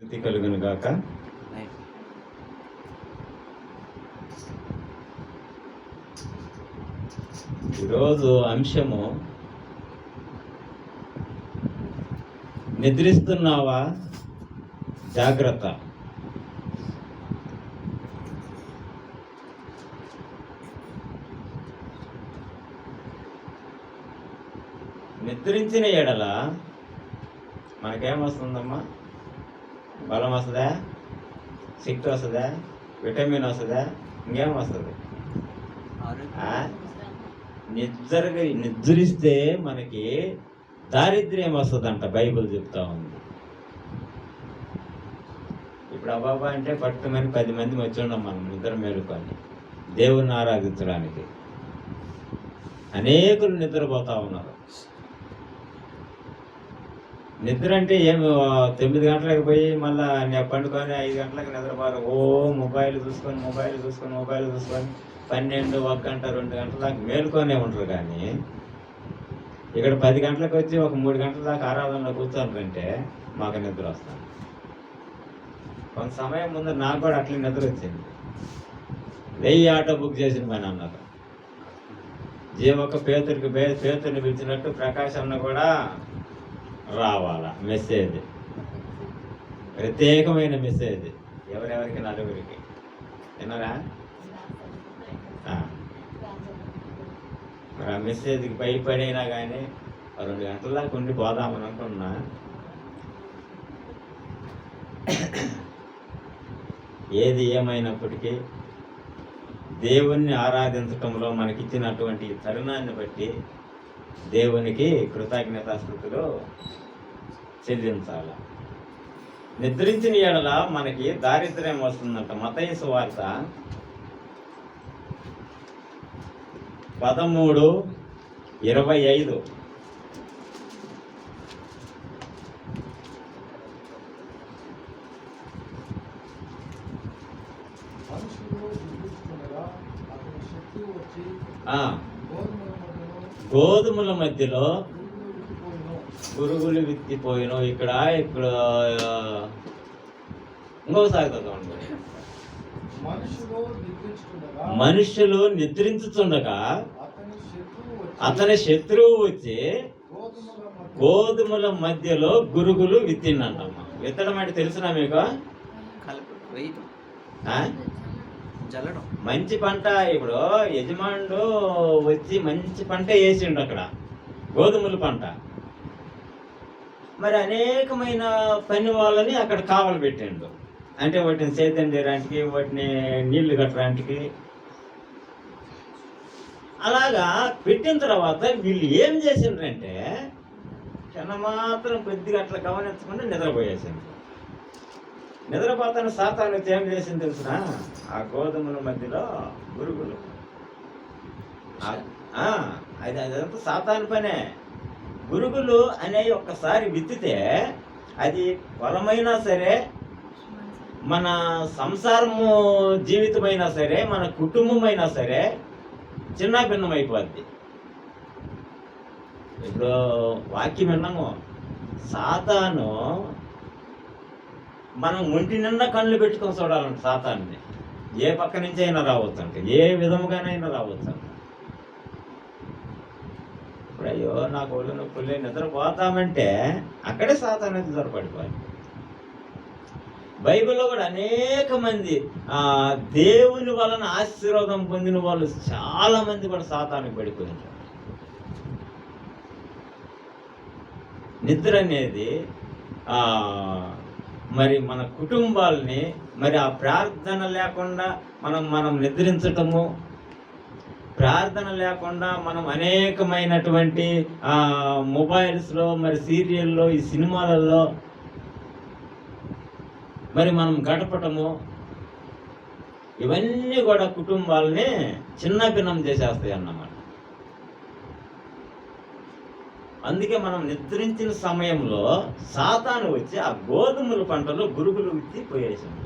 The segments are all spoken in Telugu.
స్థితి కలుగును గాక. ఈరోజు అంశము నిద్రిస్తున్నావా? జాగ్రత్త. నిద్రించిన ఎడల మనకేమొస్తుందమ్మా? బలం వస్తుందా? శక్తి వస్తుందా? విటమిన్ వస్తుందా? ఇంకేం వస్తుంది? నిద్రిస్తే మనకి దారిద్ర్యం వస్తుందంట బైబిల్ చెప్తా ఉంది. ఇప్పుడు అబ్బాబా అంటే పట్టుమని 10 మంది వచ్చి ఉన్నాం మనం నిద్ర మేలుకొని దేవుణ్ణి ఆరాధించడానికి. అనేకులు నిద్రపోతా ఉన్నారు. నిద్ర అంటే ఏమి 9 గంటలకు పోయి మళ్ళీ పండుకొని 5 గంటలకు నిద్రపోరు. మొబైల్ చూసుకొని 12, 1 గంట 2 గంటల దాకా మేలుకొనే ఉంటారు. కానీ ఇక్కడ 10 గంటలకు వచ్చి ఒక 3 గంటల దాకా ఆరాధనలో కూర్చోనంటే మాకు నిద్ర వస్తాను. కొంత సమయం ముందు నాకు కూడా అట్లా నిద్ర వచ్చింది. 1000 ఆటో బుక్ చేసిన పని అన్నారు. జీవక పేతుని పిలిచినట్టు ప్రకాష్ అన్న కూడా రావాలా. మెసేజ్, ప్రత్యేకమైన మెసేజ్, ఎవరెవరికి? నలుగురికి. విన్నారా? మరి ఆ మెసేజ్కి భయపడైనా కానీ 2 గంటల దాకా ఉండి పోదామని అనుకున్నా. ఏది ఏమైనప్పటికీ దేవుణ్ణి ఆరాధించటంలో మనకిచ్చినటువంటి తరుణాన్ని బట్టి దేవునికి కృతజ్ఞతాస్తుతులు చెల్లించాలి. నిద్రించిన ఎడల మనకి దారిద్ర్యం వస్తుందంట. మత్తయి సువార్త 13:25. గోధుమల మధ్యలో పురుగులు విత్తిపోయిన. ఇక్కడ ఇంకోసారి చదవండి. మనుషులు నిద్రించుతుండగా అతని శత్రువు వచ్చి గోధుమల మధ్యలో గురుగులు విత్తిండంటమ్మా. విత్తడం అంటే తెలుసునా మీకు? మంచి పంట. ఇప్పుడు యజమానుడు వచ్చి మంచి పంట వేసిండు అక్కడ, గోధుమల పంట. మరి అనేకమైన పని వాళ్ళని అక్కడ కావలు పెట్టిండు. అంటే వాటిని సేద్యం చేయడానికి, వాటిని నీళ్లు కట్టడానికి. అలాగా పెట్టిన తర్వాత వీళ్ళు ఏం చేసిండ్రంటే చిన్న మాత్రం కొద్దిగా అట్లా గమనించకుండా నిద్రపోయేసింది. నిద్రపోతాను సాతాను వచ్చి ఏం చేసింది తెలుసిన? ఆ గోధుమల మధ్యలో గురుగులు. అదంతా సాతాను పనే. గురుగులు అనేవి ఒక్కసారి విత్తితే అది పొలమైనా సరే, మన సంసారము జీవితమైనా సరే, మన కుటుంబమైనా సరే చిన్న భిన్నమైపోద్ది. ఇప్పుడు వాక్యం విన్నాము, సాతాను మనం ఒంటి నిండా కళ్ళు పెట్టుకొని చూడాలంట సాతాన్ని. ఏ పక్క నుంచి అయినా రావచ్చు అంట, ఏ విధముగానైనా రావచ్చు అంట. ఇప్పుడు అయ్యో నాకు ఒళ్ళు నొప్పులే నిద్రపోతామంటే అక్కడే సాతాను అయితే దొరపడిపోయింది. బైబిల్లో కూడా అనేక మంది దేవుని వలన ఆశీర్వాదం పొందిన వాళ్ళు చాలా మంది కూడా సాతానికి పడిపోయినారు. నిద్ర అనేది మరి మన కుటుంబాలని, మరి ఆ ప్రార్థన లేకుండా మనం నిద్రించటము, ప్రార్థన లేకుండా మనం అనేకమైనటువంటి మొబైల్స్లో, మరి సీరియల్లో, ఈ సినిమాలలో మరి మనం గడపటము, ఇవన్నీ కూడా కుటుంబాలని చిన్న భిన్నం చేసేస్తాయి అన్నమాట. అందుకే మనం నిద్రించిన సమయంలో సాతాను వచ్చి ఆ గోధుమల పంటలో గురుగులు విత్తి పోయేసింది.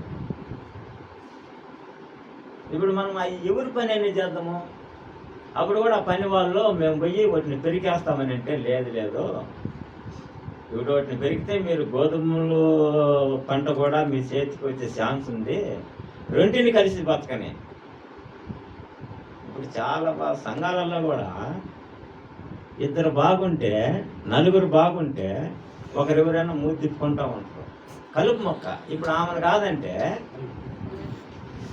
ఇప్పుడు మనం ఎవరి పని అనేది చేద్దాము? అప్పుడు కూడా ఆ పని వాళ్ళు మేము పోయి వాటిని పెరికేస్తామని అంటే లేదు ఇప్పుడు వాటిని పెరిగితే మీరు గోధుమలు పంట కూడా మీ చేతికి వచ్చే ఛాన్స్ ఉంది. రెంటిని కలిసి బతకని. ఇప్పుడు చాలా సంఘాలలో కూడా ఇద్దరు బాగుంటే, నలుగురు బాగుంటే ఒకరెవరైనా మూతి తిప్పుకుంటా ఉంటారు. కలుపు మొక్క. ఇప్పుడు ఆమెను కాదంటే,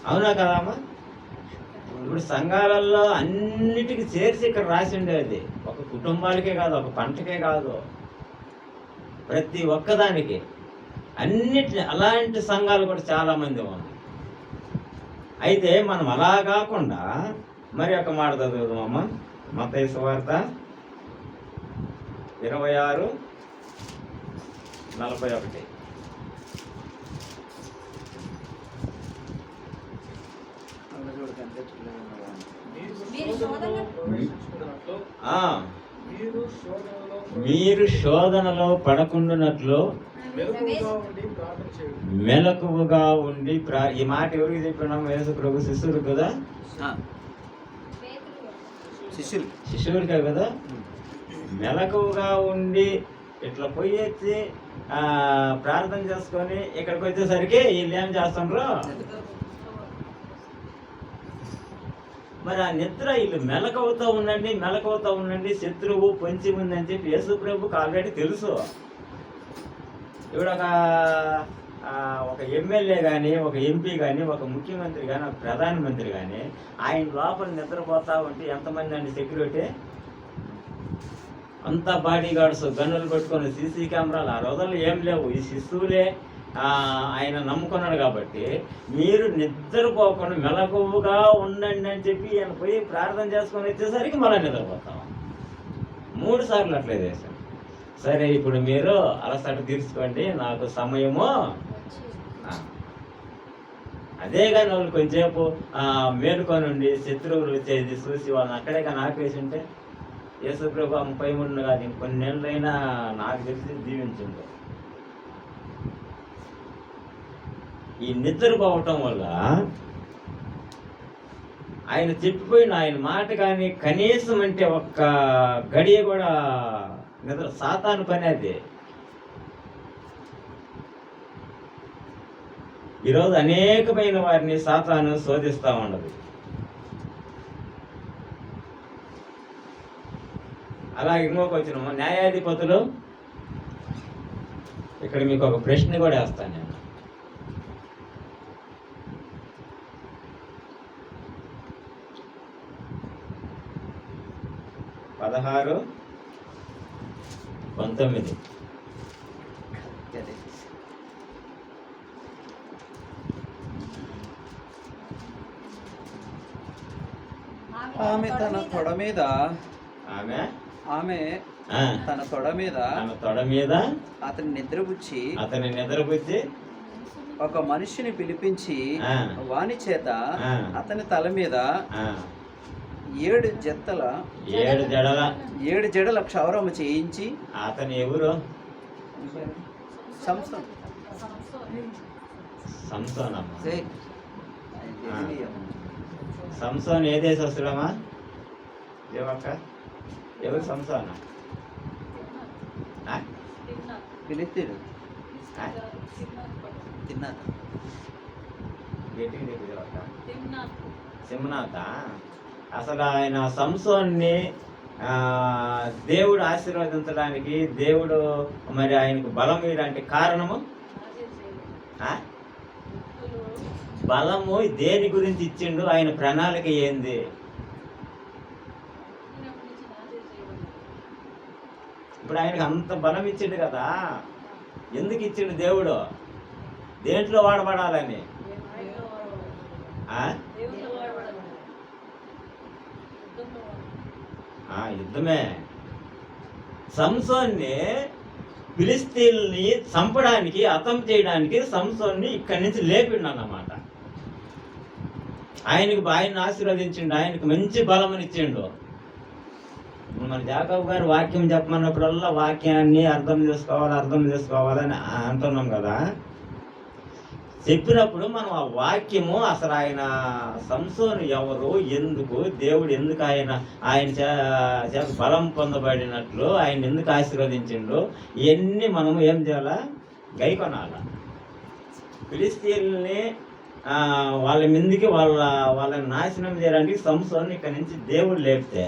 అవునా కదమ్మా? ఇప్పుడు సంఘాలలో అన్నిటికీ చేర్చి ఇక్కడ రాసి ఉండేది. ఒక కుటుంబాలకే కాదు, ఒక పంటకే కాదు, ప్రతి ఒక్కదానికి అన్నిటి. అలాంటి సంఘాలు కూడా చాలామంది ఉన్నాయి. అయితే మనం అలా కాకుండా మరి ఒక మాట చదువుదామమ్మా. మత్తయి సువార్త 26:41. మీరు శోధనలో పడకుండానట్లు మెలకువగా ఉండి ఈ మాట ఎవరికి చెప్పినాము? యేసు ప్రభు శిష్యుడు కదా, శిష్యుడికే కదా. మెలకువగా ఉండి ఇట్లా పోయేసి ప్రార్థన చేసుకొని ఇక్కడికి వచ్చేసరికి వీళ్ళు ఏం చేస్తుండ్రు? మరి ఆ నిద్ర వీళ్ళు మెలకువతో ఉండండి, శత్రువు పొంచి ఉందని చెప్పి యేసు ప్రభుకి ఆల్రెడీ తెలుసు. ఇప్పుడు ఒక ఎమ్మెల్యే కానీ, ఒక ఎంపీ కానీ, ఒక ముఖ్యమంత్రి కానీ, ఒక ప్రధానమంత్రి కానీ ఆయన లోపల నిద్రపోతా ఉంటే ఎంతమంది అండి సెక్యూరిటీ? అంతా బాడీ గార్డ్స్, గన్నులు పెట్టుకొని, సీసీ కెమెరాలు ఆ రోజుల్లో ఏం లేవు. ఈ శిశువులే ఆయన నమ్ముకున్నాడు కాబట్టి మీరు నిద్రపోకుండా మెలకువగా ఉండండి అని చెప్పి ఆయన పోయి ప్రార్థన చేసుకొని వచ్చేసరికి మళ్ళీ నిద్రపోతాం. 3 సార్లు అట్లే చేశాను. సరే, ఇప్పుడు మీరు అలసట తీర్చుకోండి, నాకు సమయము. అదే కానీ వాళ్ళు కొంచెంసేపు మేలుకొనుండి శత్రువులు వచ్చేది చూసి వాళ్ళని అక్కడే కానీ ఆపేసి ఉంటే యేసు ప్రభు 33 కాదు ఇంకొన్ని నెలలైనా నాకు తెలిసి దీవించింది. ఈ నిద్రపోవటం వల్ల ఆయన చెప్పిపోయిన ఆయన మాట కానీ కనీసం అంటే ఒక్క గడియ కూడా నిద్ర సాతాను పని అది. ఈరోజు అనేకమైన వారిని సాతాను శోధిస్తూ ఉండదు. అలాగే ఇంకొక వచ్చిన న్యాయాధిపతులు. ఇక్కడ మీకు ఒక ప్రశ్న కూడా వేస్తాను నేను. 16:19. ఆమె తన తొడ మీద అతని నిద్రపుచ్చి ఒక మనిషిని పిలిపించి వాని చేత అతని తల మీద 7 జడల క్షౌరము చేయించి. అతను ఎవరు? సంసోన్ ఏ దేశస్తుడమ్మా? దేవక్క ఎవరు సంసోన్? ఫిలిస్తీయుడు. సిమ్నాథ. అసలు ఆయన సంసోన్ని దేవుడు ఆశీర్వదించడానికి, దేవుడు మరి ఆయనకు బలం ఇవ్వడానికి కారణము, బలము దేని గురించి ఇచ్చిండు? ఆయన ప్రణాళిక ఏంది? ఇప్పుడు ఆయనకు అంత బలం ఇచ్చిండు కదా, ఎందుకు ఇచ్చిండు దేవుడు? దేంట్లో వాడబడాలని? యుద్ధమే. సంసోన్ని ఫిలిస్తీన్ని చంపడానికి, హతం చేయడానికి సంసోన్ని ఇక్కడి నుంచి లేపిండు అన్నమాట. ఆయన ఆశీర్వదించిండు, ఆయనకు మంచి బలమునిచ్చిండు. మన యాకోబు గారు వాక్యం చెప్పమన్నప్పుడల్లా వాక్యాన్ని అర్థం చేసుకోవాలని అంటున్నాం కదా. చెప్పినప్పుడు మనం ఆ వాక్యము అసలు ఆయన సంసోను ఎవరు, ఎందుకు దేవుడు ఎందుకు ఆయన చేత బలం పొందబడినట్లు ఆయన ఎందుకు ఆశీర్వదించిండు, ఇవన్నీ మనము ఏం చేయాలా, గైకొనాల. ఫిలిస్తీన్లని వాళ్ళ మీదకి వాళ్ళని నాశనం చేయడానికి సంసోను ఇక్కడ నుంచి దేవుడు లేపితే,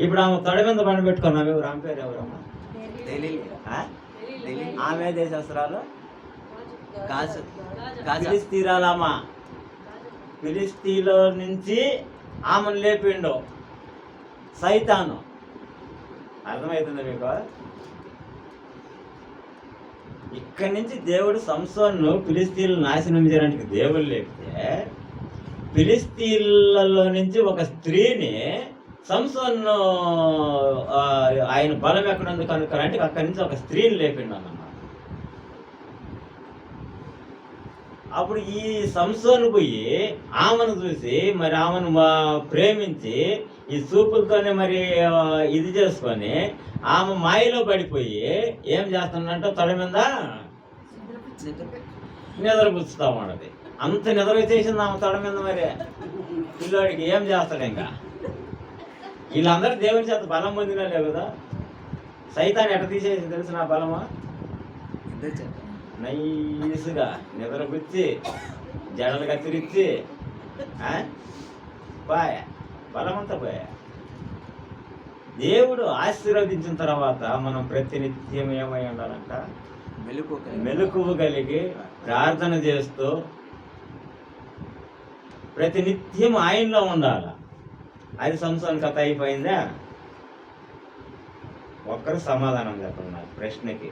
ఇప్పుడు ఆమె తొడ మీద బండి పెట్టుకున్నాము. ఎవరు ఆమె పేరు ఎవరమ్మా? ఆమె దేశస్త్రాలు ఫిలిస్తీరాలమ్మా. ఫిలిస్తీన్లో నుంచి ఆమెను లేపిండు సైతాను. అర్థమవుతుంది మీకు? ఇక్కడి నుంచి దేవుడు సంసోన్ను ఫిలిస్తీన్లు నాశనం చేయడానికి దేవుడు లేపితే, ఫిలిస్తీన్లలో నుంచి ఒక స్త్రీని సంసోన్ను ఆయన బలం ఎక్కడుంది కనుక్కోరంటే అక్కడి నుంచి ఒక స్త్రీని లేపిండు అన్నమాట. అప్పుడు ఈ సంసోను పోయి ఆమెను చూసి మరి ఆమెను ప్రేమించి ఈ చూపులతోనే మరి ఇది చేసుకొని ఆమె మాయలో పడిపోయి ఏం చేస్తుందంటే తొడ మీద నిద్రపుచ్చుతా ఉన్నది. అంత నిద్ర చేసింది ఆమె తొడ మీద. మరి పిల్లోడికి ఏం చేస్తాడు ఇంకా? వీళ్ళందరూ దేవుని చేత బలం పొందినా లేవు కదా. సైతాన్ని ఎట్ట తీసేసి తెలుసు నా బలమా? నైసుగా నిద్రపుచ్చి జడలు కత్తిరించి పోయా, బలమంతా పోయా. దేవుడు ఆశీర్వదించిన తర్వాత మనం ప్రతినిత్యం ఏమై ఉండాలంట, మెలకువ కలిగి ప్రార్థన చేస్తూ ప్రతినిత్యం ఆయనలో ఉండాల. అది సంసోను కథ అయిపోయిందా? ఒక్కరు సమాధానం చెప్పండి నాకు ప్రశ్నకి.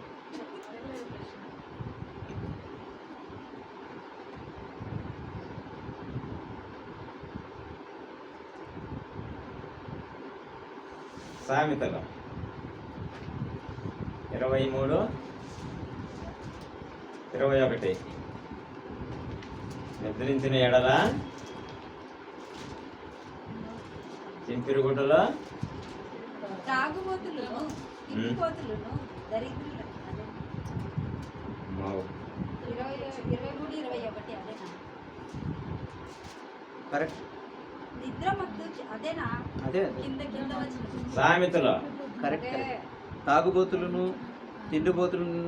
సామెతలు 23:21 నిద్రించిన ఎడల చింపిరుగుడ్డలో సామెతలో తాగుబోతులను, తిండిబోతులను,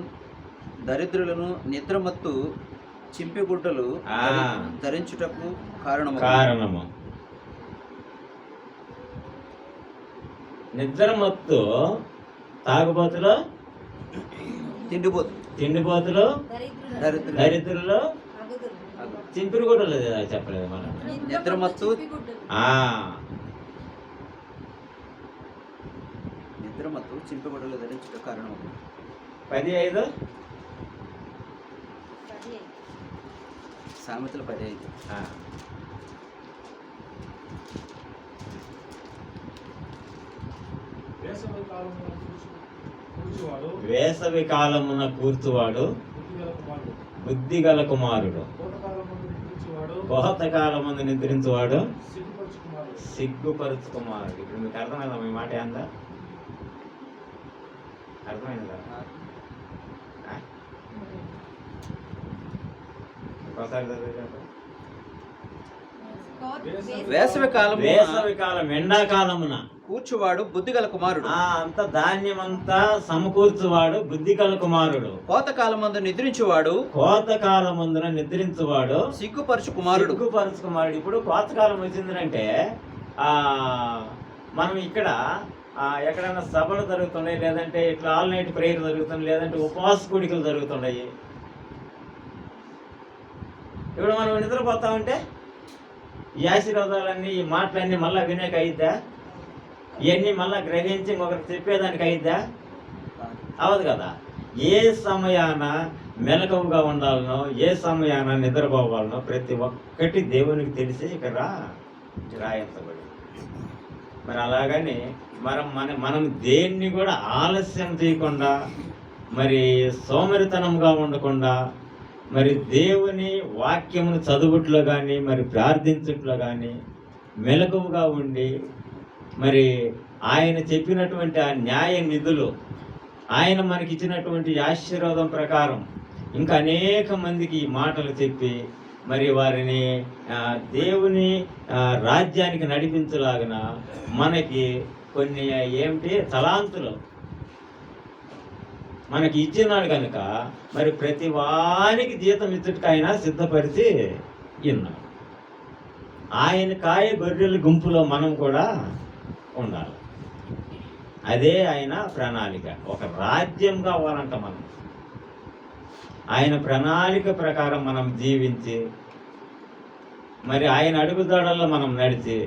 దరిద్రులను నిద్రమత్తు చింపిగుడ్డలు ధరించుటకు కారణము. నిద్రమత్తు తాగుబోతులు, తిండిబోతులు, దరిద్రులు, చింపిరుగుడ్డలు చెప్పలేదు మనం. నిద్రమత్తు చింపిగుడ్డలు ధరించుట కారణం. 15 సామెతలు 15. వేసవి కాలమున కూర్చువాడు బుద్ధిగల కుమారుడు, కోతకాలముందు నిద్రించువాడు సిగ్గుపరచు కుమారుడు. ఇప్పుడు మీకు అర్థమైందా మీ మాట? అంతా అర్థమైంది కదా? వేసవి కాలం ఎండాకాలమున కూర్చువాడు బుద్ధిగల కుమారుడు. అంత ధాన్యం అంతా సమకూర్చువాడు బుద్ధిగల కుమారుడు. కోతకాలమందు నిద్రించువాడు సిగ్గుపరచు కుమారుడు. ఇప్పుడు కోతకాలం వచ్చిందంటే మనం ఇక్కడ ఎక్కడైనా సభలు జరుగుతున్నాయి, లేదంటే ఇట్లా ఆల్ నైట్ ప్రేయర్ జరుగుతుంది, లేదంటే ఉపవాస కూడికలు జరుగుతున్నాయి. ఇప్పుడు మనం నిద్రపోతా ఉంటే ఈ ఆశీర్వాదాలన్నీ, ఈ మాటలన్నీ మళ్ళీ వినేక అయిద్దా? ఇవన్నీ మళ్ళీ గ్రహించి ఇంకొకరికి చెప్పేదానికి అయిద్దా? అవదు కదా. ఏ సమయాన మెలకువగా ఉండాలనో, ఏ సమయాన నిద్రపోవాలనో ప్రతి ఒక్కటి దేవునికి తెలిసి ఇక్కడ రాయించబడి. మరి అలాగని మనం దేన్ని కూడా ఆలస్యం చేయకుండా, మరి సోమరితనంగా ఉండకుండా, మరి దేవుని వాక్యమును చదువుట్లో కానీ, మరి ప్రార్థించుట్లో కానీ మెలకువగా ఉండి, మరి ఆయన చెప్పినటువంటి ఆ న్యాయ నిధులు, ఆయన మనకి ఇచ్చినటువంటి ఆశీర్వాదం ప్రకారం ఇంకా అనేక మందికి ఈ మాటలు చెప్పి మరి వారిని దేవుని రాజ్యానికి నడిపించలాగిన మనకి కొన్ని ఏమిటి తలాంతులు మనకి ఇచ్చినాడు కనుక మరి ప్రతి వానికి జీతం ఇచ్చుటకు ఆయన సిద్ధపరిచి ఉన్నాడు. ఆయన కాయ గొర్రెల గుంపులో మనం కూడా ఉండాలి. అదే ఆయన ప్రణాళిక. ఒక రాజ్యం కావాలంట మనం. ఆయన ప్రణాళిక ప్రకారం మనం జీవించి మరి ఆయన అడుగుదాడల్లో మనం నడిచి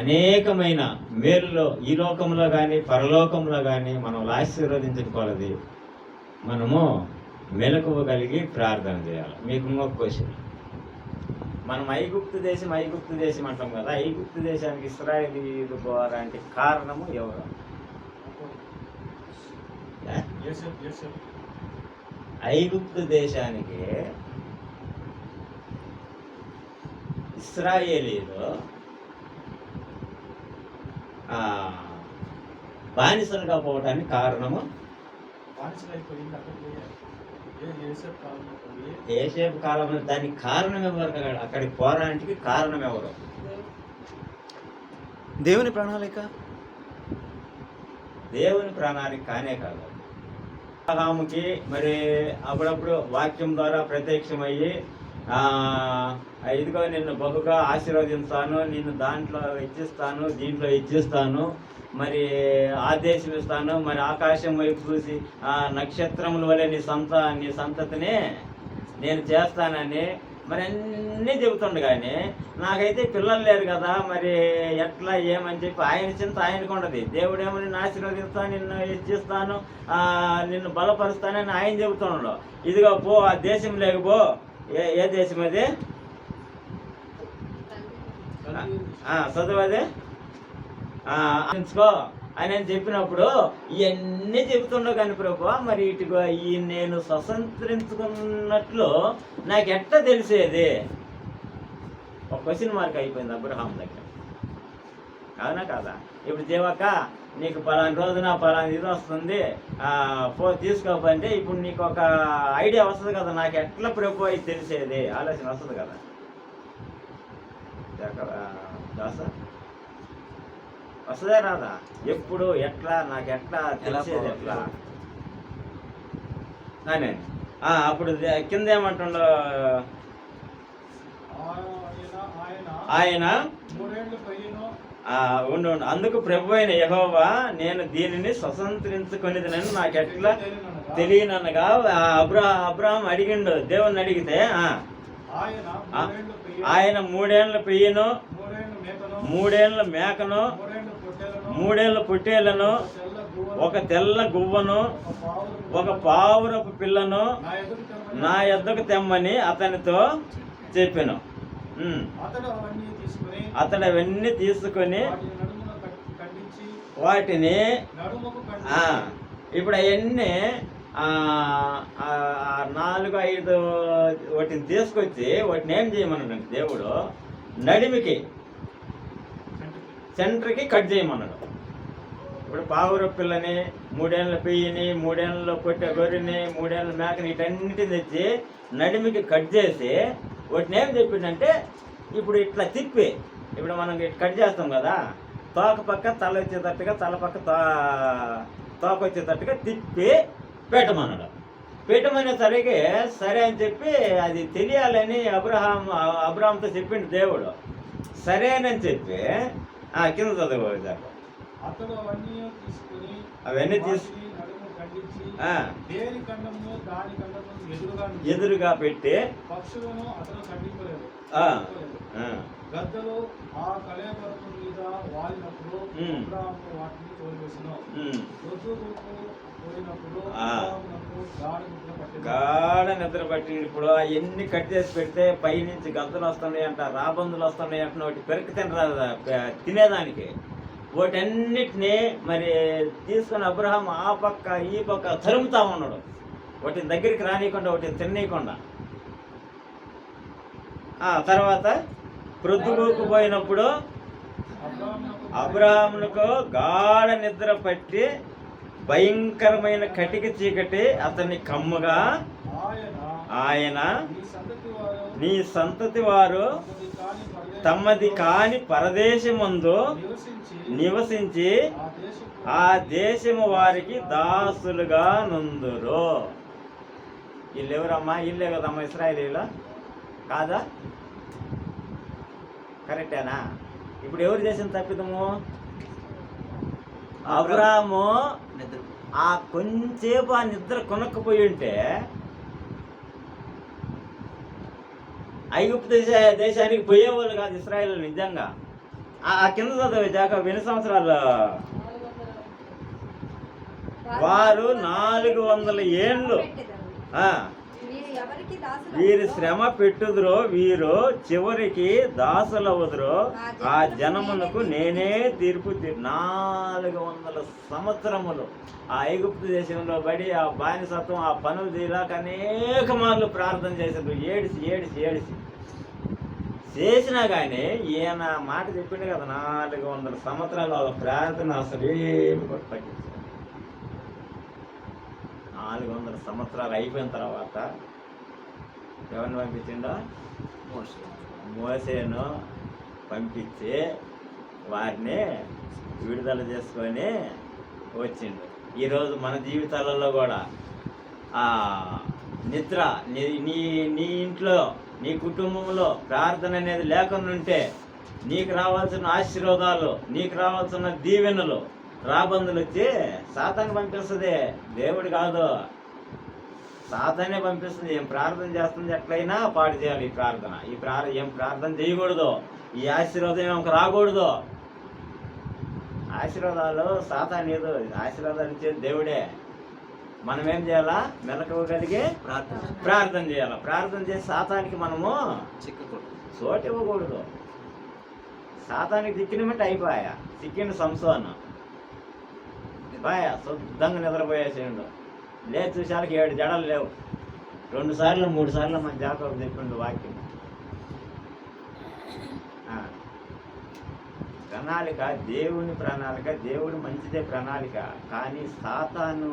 అనేకమైన మేలులో ఈ లోకంలో కానీ పరలోకంలో కానీ మనం ఆశీర్వదించుకోవాలి. మనము మెలకువ కలిగి ప్రార్థన చేయాలి. మీకు ఇంకొక క్వశ్చన్, మనం ఐగుప్తు దేశం అంటాం కదా. ఐగుప్తు దేశానికి ఇశ్రాయేలీయులు పోవడానికి కారణము ఎవరు? ఐగుప్తు దేశానికి ఇశ్రాయేలీయులు బానిసలుగా పోవటానికి కారణము ఏసేపు కాలంలో. దానికి కారణం ఎవరు? అక్కడికి పోవడానికి కారణం ఎవరు? దేవుని ప్రణాళిక. దేవుని ప్రణాళిక కానే కాదు. అబ్రహాముకి మరి అప్పుడప్పుడు వాక్యం ద్వారా ప్రత్యక్షమయ్యి ఇదిగో నిన్ను బహుగా ఆశీర్వదిస్తాను, నిన్ను దాంట్లో ఇచ్చిస్తాను, దీంట్లో ఇచ్చిస్తాను, మరి ఆదేశం ఇస్తాను, మరి ఆకాశం వైపు చూసి నక్షత్రముల వలె నీ సంతతిని నేను చేస్తానని మరి అన్నీ చెబుతుండు. కానీ నాకైతే పిల్లలు లేరు కదా, మరి ఎట్లా ఏమని చెప్పి ఆయన చింత ఆయనకు ఉండదు. దేవుడేమో నిన్ను ఆశీర్వదిస్తాను, నిన్ను ఇచ్చిస్తాను, నిన్ను బలపరుస్తానని ఆయన చెబుతున్నాడు. ఇదిగో పో, ఆ దేశం లేకపో. ఏ దేశం అది? చదువు అదే ఎంచుకో అని చెప్పినప్పుడు ఇవన్నీ చెబుతుండవు. కానీ ప్రభు మరి ఇటుగా ఈ నేను స్వతంత్రించుకున్నట్లు నాకు ఎట్లా తెలిసేది? ఒక క్వశ్చన్ మార్క్ అయిపోయింది అబ్రహాం దగ్గర. అవునా కాదా? ఇప్పుడు దేవక్క నీకు పలానా రోజున పలానా ఇది వస్తుంది, తీసుకోకపోతే ఇప్పుడు నీకు ఒక ఐడియా వస్తుంది కదా, నాకు ఎట్లా ప్రభు అయి తెలిసేది ఆలోచన వస్తుంది కదా. దాస వస్తుందే రాదా? ఎప్పుడు ఎట్లా నాకు ఎట్లా తెలిసేది ఎట్లా అని అప్పుడు కింద ఏమంటుండో ఆయన ఉండు అందుకు ప్రభు అయిన యెహోవా నేను దీనిని స్వతంత్రించుకునేదినని నాకు ఎట్లా తెలియననగా అబ్రహాం అడిగిండు. దేవుని అడిగితే ఆయన 3 ఏళ్ళు పెయ్యను, 3 ఏళ్ళ మేకను, 3 ఏళ్ళ పొట్టేళ్లను, ఒక తెల్ల గువ్వను, ఒక పావురపు పిల్లను నా యొద్దకు తెమ్మని అతనితో చెప్పాను. అతడు అవన్నీ తీసుకొని వాటిని ఇప్పుడు అవన్నీ 4-5 వాటిని తీసుకొచ్చి వాటిని ఏం చేయమన్నాడు దేవుడు? నడిమికి సెంటర్కి కట్ చేయమన్నాడు. ఇప్పుడు పావుర పిల్లని, 3 ఏళ్ళ పెయ్యిని, 3 ఏళ్ళలో పొట్టే గొర్రెని, 3 ఏళ్ళ మేకని వీటన్నిటిని తెచ్చి నడిమికి కట్ చేసి వాటిని ఏం చెప్పిందంటే ఇప్పుడు ఇట్లా తిప్పి, ఇప్పుడు మనం కట్ చేస్తాం కదా, తోక పక్క తల వచ్చేటట్టుగా, తల పక్క తోక వచ్చేటట్టుగా తిప్పి పెట్టమన్నాడు. పెట్టమనే సరిగే సరే అని చెప్పి అది తెలియాలని అబ్రహాంతో చెప్పిండు దేవుడు. సరేనని చెప్పి కింద చదువుతారు. అవన్నీ తీసుకుని ఎదురుగా పెట్టి గద్దలు ఆ కళేబరము మీద వాలినప్పుడు వాటిని తోలివేసెను. గాఢ నిద్ర పట్టినప్పుడు అవన్నీ కట్ చేసి పెడితే పైనుంచి గద్దలు వస్తున్నాయంట, రాబందులు వస్తున్నాయంట, వాటి పెరికి తినేదానికి. వాటన్నిటినీ మరి తీసుకుని అబ్రహాం ఆ పక్క ఈ పక్క తరుముతా ఉన్నాడు, వాటిని దగ్గరికి రానియకుండా, వాటిని తినేయకుండా. తర్వాత ప్రొద్దుగూకు పోయినప్పుడు అబ్రహామునకు గాఢ నిద్ర పట్టి భయంకరమైన కటిక చీకటి అతన్ని కమ్ముగా ఆయన నీ సంతతి వారు నీ సంతతి వారు తమది కాని పరదేశమందు నివసించి ఆ దేశము వారికి దాసులుగా నుందురు. వీళ్ళు ఎవరమ్మా? వీళ్ళే కదమ్మా ఇశ్రాయేలీయులు కాదా? కరెక్టేనా? ఇప్పుడు ఎవరు చేసిన తప్పిదము? అబ్రాము నిద్ర ఆ కొంచెంసేపు ఆ నిద్ర కొనక్కపోయి ఉంటే ఐగుప్తు దేశానికి పోయేవాళ్ళు కాదు ఇశ్రాయేలు. నిజంగా ఆ కింద చదివే జాక ఎన్ని సంవత్సరాలు? వారు 400 ఏండ్లు వీరు శ్రమ పెట్టుదురో వీరు చివరికి దాసులవుదురో ఆ జనమునకు నేనే తీర్పు 400 సంవత్సరములు ఆ ఐగుప్తు దేశంలో పడి ఆ బానిసత్వం ఆ పనులు తీరాక అనేక మార్లు ప్రార్థన చేశారు. ఏడిసి చేసినా కానీ ఈయన మాట చెప్పిండు కదా, 400 సంవత్సరాలు వాళ్ళ ప్రార్థన అసలు ఏమి కూడా పట్టించారు. 400 సంవత్సరాలు అయిపోయిన తర్వాత ఎవరిని పంపించిండో? మోసేను పంపించి వారిని విడుదల చేసుకొని వచ్చిండు. ఈరోజు మన జీవితాలలో కూడా ఆ నిద్ర నీ ఇంట్లో నీ కుటుంబంలో ప్రార్థన అనేది లేకుండా ఉంటే నీకు రావాల్సిన ఆశీర్వాదాలు, నీకు రావాల్సిన దీవెనలు రాబందులు వచ్చి సాతాను పంపిస్తుంది. దేవుడు కాదు, సాతానే పంపిస్తుంది. ఏం ప్రార్థన చేస్తుంది ఎట్లయినా పాడు చేయాలి ఈ ప్రార్థన. ఏం ప్రార్థన చేయకూడదు, ఈ ఆశీర్వాదం ఏమో రాకూడదు. ఆశీర్వాదాలు సాతాను ఏదో, ఆశీర్వాదాలు ఇచ్చేది దేవుడే. మనం ఏం చేయాలా? మెలకువగలిగి ప్రార్థన చేయాలి. ప్రార్థన చేసి సాతానికి మనము చోటు ఇవ్వకూడదు. సాతానికి దిక్కినమంటే అయిపోయా. చిక్కిన సంసోను బాయా శుద్ధంగా నిద్రపోయేసిండు. లేదు చూసాలకి 7 జడలు లేవు. 2 సార్లు 3 సార్లు మన జాతకు చెప్పిండు వాక్యం. ప్రణాళిక దేవుని ప్రణాళిక, దేవుడు మంచిదే ప్రణాళిక. కానీ సాతాను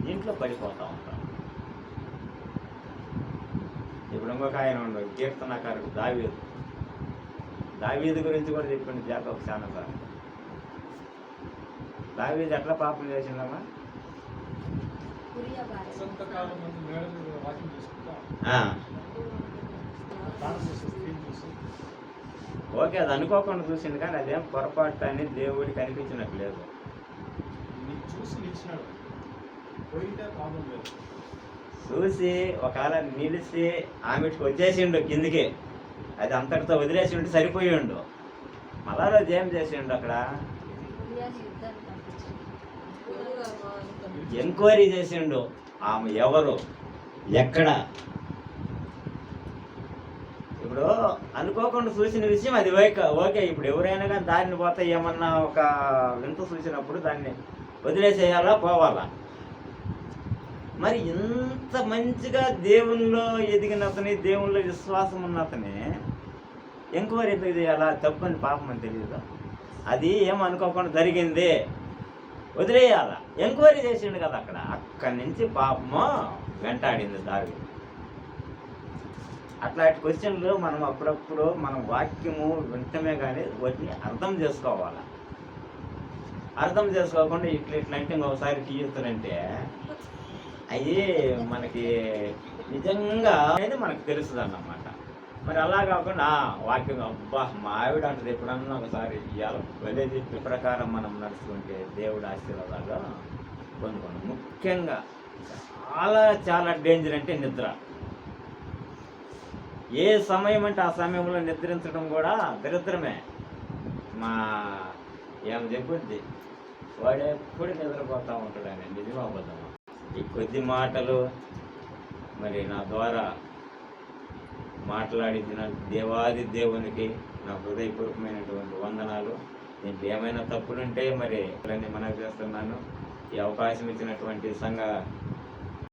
దీంట్లో పడిపోతూ ఉంటాం. ఇప్పుడు ఇంకొక ఆయన ఉండవు, కీర్తనకారుడు దావీదు గురించి కూడా చెప్పిండు జాతకు చాలా సార్. దావీదు ఎట్లా పాపం చేసిందమ్మా? వసంతకాలం మంది మేడ మీద వాకింగ్ చేసుకుంటా ఓకే, అది అనుకోకుండా చూసింది కానీ అదేం పొరపాటు అని దేవుడికి అనిపించినట్టు లేదు. చూసి నిలిచినాడు, పోయింటే ప్రాబ్లం లేదు. చూసి ఒకవేళ నిలిచి ఆమెకి వచ్చేసిండు కిందికి, అది అంతటితో వదిలేసి ఉంటే సరిపోయిండు. మళ్ళా రోజు ఏం చేసిండు? అక్కడ ఎంక్వైరీ చేసిండు. ఆమె ఎవరు, ఎక్కడ. ఇప్పుడు అనుకోకుండా చూసిన విషయం అది ఓకే. ఇప్పుడు ఎవరైనా కానీ దారిని పోతే ఏమన్నా ఒక వింత చూసినప్పుడు దాన్ని వదిలేసేయాలా, పోవాలా? మరి ఇంత మంచిగా దేవునిలో ఎదిగిన అతని, దేవునిలో విశ్వాసం ఉన్న అతని ఎంక్వైరీ ఎందుకు చేయాలా? తప్పని పాపం అని తెలియదు. అది ఏమనుకోకుండా జరిగింది, వదిలేయాల. ఎంక్వైరీ చేసిండు కదా అక్కడ. అక్కడి నుంచి పాపము వెంటాడింది దారి. అట్లాంటి క్వశ్చన్లు మనం అప్పుడప్పుడు మనం వాక్యము వింటమే కానీ వాటిని అర్థం చేసుకోవాలి. అర్థం చేసుకోకుండా ఇట్లా అంటే ఇంకొకసారి తీయుతారంటే అవి మనకి నిజంగా అనేది మనకు తెలుస్తుంది అన్నమాట. మరి అలా కాకుండా వాక్యం అబ్బా మా ఆవిడ అంటది ఎప్పుడన్నా ఒకసారి ఇవాళ వెళ్ళే చెప్పి ప్రకారం మనం నడుచుకుంటే దేవుడు ఆశీర్వాదాలు పొందుకోండి. ముఖ్యంగా చాలా డేంజర్ అంటే నిద్ర. ఏ సమయం అంటే ఆ సమయంలో నిద్రించడం కూడా దరిద్రమే. మా ఏం చెప్పుద్ది, వాడు ఎప్పుడు నిద్రపోతూ ఉంటాడని. నిజమా అబద్ధమా? ఈ కొద్ది మాటలు మరి నా ద్వారా మాట్లాడించిన దేవాది దేవునికి నా హృదయపూర్వకమైనటువంటి వందనాలు. దీంట్లో ఏమైనా తప్పులుంటే మరి మనవి చేస్తున్నాను. ఈ అవకాశం ఇచ్చినటువంటి సంఘ